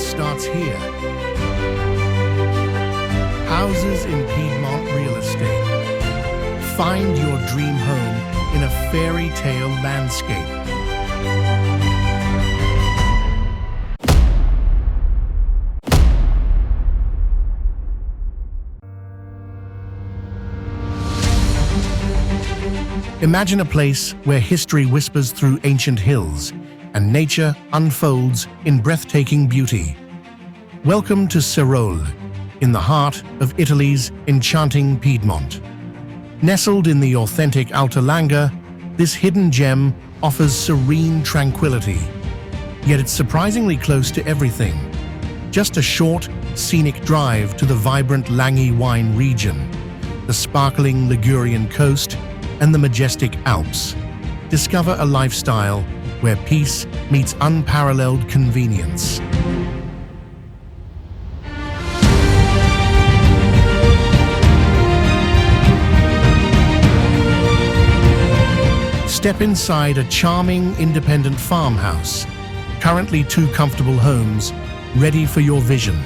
starts here. Houses in Piedmont real estate. Find your dream home in a fairy tale landscape. Imagine a place where history whispers through ancient hills and nature unfolds in breathtaking beauty. Welcome to Serole, in the heart of Italy's enchanting Piedmont. Nestled in the authentic Alta Langa, this hidden gem offers serene tranquility. Yet it's surprisingly close to everything. Just a short, scenic drive to the vibrant Langhe wine region, the sparkling Ligurian coast, and the majestic Alps. Discover a lifestyle where peace meets unparalleled convenience. Step inside a charming, independent farmhouse, currently 2 comfortable homes ready for your vision.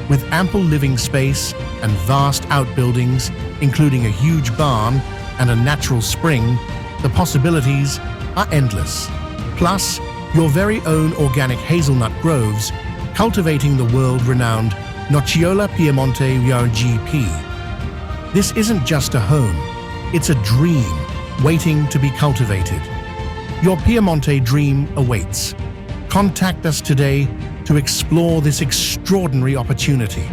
With ample living space and vast outbuildings, including a huge barn and a natural spring, the possibilities are endless. Plus, your very own organic hazelnut groves, cultivating the world-renowned Nocciola Piemonte GP. This isn't just a home, it's a dream waiting to be cultivated. Your Piemonte dream awaits. Contact us today to explore this extraordinary opportunity.